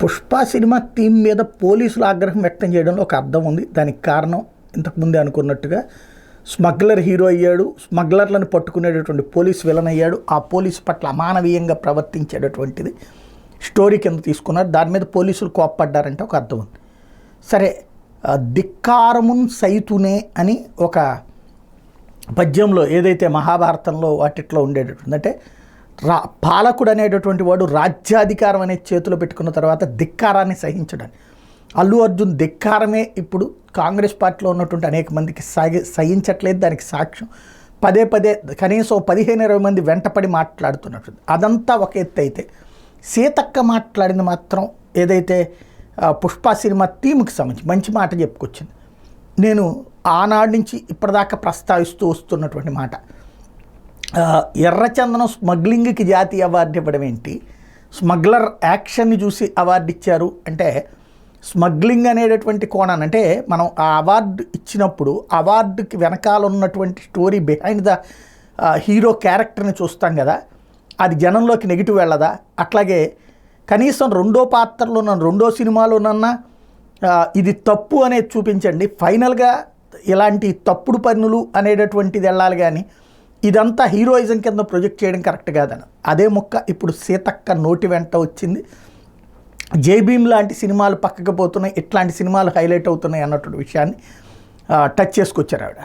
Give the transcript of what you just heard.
Pushpa cinema theme మీద పోలీసులు ఆగ్రహం వ్యక్తం చేయడంలో ఒక అర్థం ఉంది. దానికి కారణం ఇంతకుముందే అనుకున్నట్టుగా స్మగ్లర్ హీరో అయ్యాడు, స్మగ్లర్లను పట్టుకునేటటువంటి పోలీసు విలన్ అయ్యాడు, ఆ పోలీసు పట్ల అమానవీయంగా ప్రవర్తించేటటువంటిది స్టోరీ కింద తీసుకున్నారు. దాని మీద పోలీసులు కోప్పడ్డారంటే ఒక అర్థం ఉంది. సరే, ధిక్కారమున్ సైతునే అని ఒక పద్యంలో ఏదైతే మహాభారతంలో వాటిట్లో ఉండేటటువంటి అంటే పాలకుడు అనేటటువంటి వాడు రాజ్యాధికారం అనేది చేతిలో పెట్టుకున్న తర్వాత ధిక్కారాన్ని సహించడానికి, అల్లు అర్జున్ ధిక్కారమే ఇప్పుడు కాంగ్రెస్ పార్టీలో ఉన్నటువంటి అనేక మందికి సహించట్లేదు. దానికి సాక్ష్యం పదే పదే కనీసం 15-20 మంది వెంటపడి మాట్లాడుతున్నట్టు. అదంతా ఒక ఎత్తు అయితే, సీతక్క మాట్లాడింది మాత్రం ఏదైతే పుష్ప సినిమా థీమ్కి సంబంధించి మంచి మాట చెప్పుకొచ్చింది. నేను ఆనాడు నుంచి ఇప్పటిదాకా ప్రస్తావిస్తూ వస్తున్నటువంటి మాట, ఎర్రచందనం స్మగ్లింగ్కి జాతీయ అవార్డు ఇవ్వడం ఏంటి, స్మగ్లర్ యాక్షన్ని చూసి అవార్డు ఇచ్చారు అంటే, స్మగ్లింగ్ అనేటటువంటి కోణాన్ని అంటే మనం ఆ అవార్డు ఇచ్చినప్పుడు అవార్డుకి వెనకాల ఉన్నటువంటి స్టోరీ బిహైండ్ ద హీరో క్యారెక్టర్ని చూస్తాం కదా, అది జనంలోకి నెగిటివ్ వెళ్ళదా? అట్లాగే కనీసం రెండో పాత్రలో రెండో సినిమాలోనన్నా ఇది తప్పు అనేది చూపించండి. ఫైనల్గా ఇలాంటి తప్పుడు పనులు అనేటటువంటిది వెళ్ళాలి, కానీ ఇదంతా హీరోయిజం కింద ప్రొజెక్ట్ చేయడం కరెక్ట్ కాదని అదే మొక్క ఇప్పుడు సీతక్క నోటి వెంట వచ్చింది. జైభీమ్ లాంటి సినిమాలు పక్కకు పోతున్నాయి, ఇట్లాంటి సినిమాలు హైలైట్ అవుతున్నాయి అన్నటువంటి విషయాన్ని టచ్ చేసుకొచ్చారు ఆవిడ.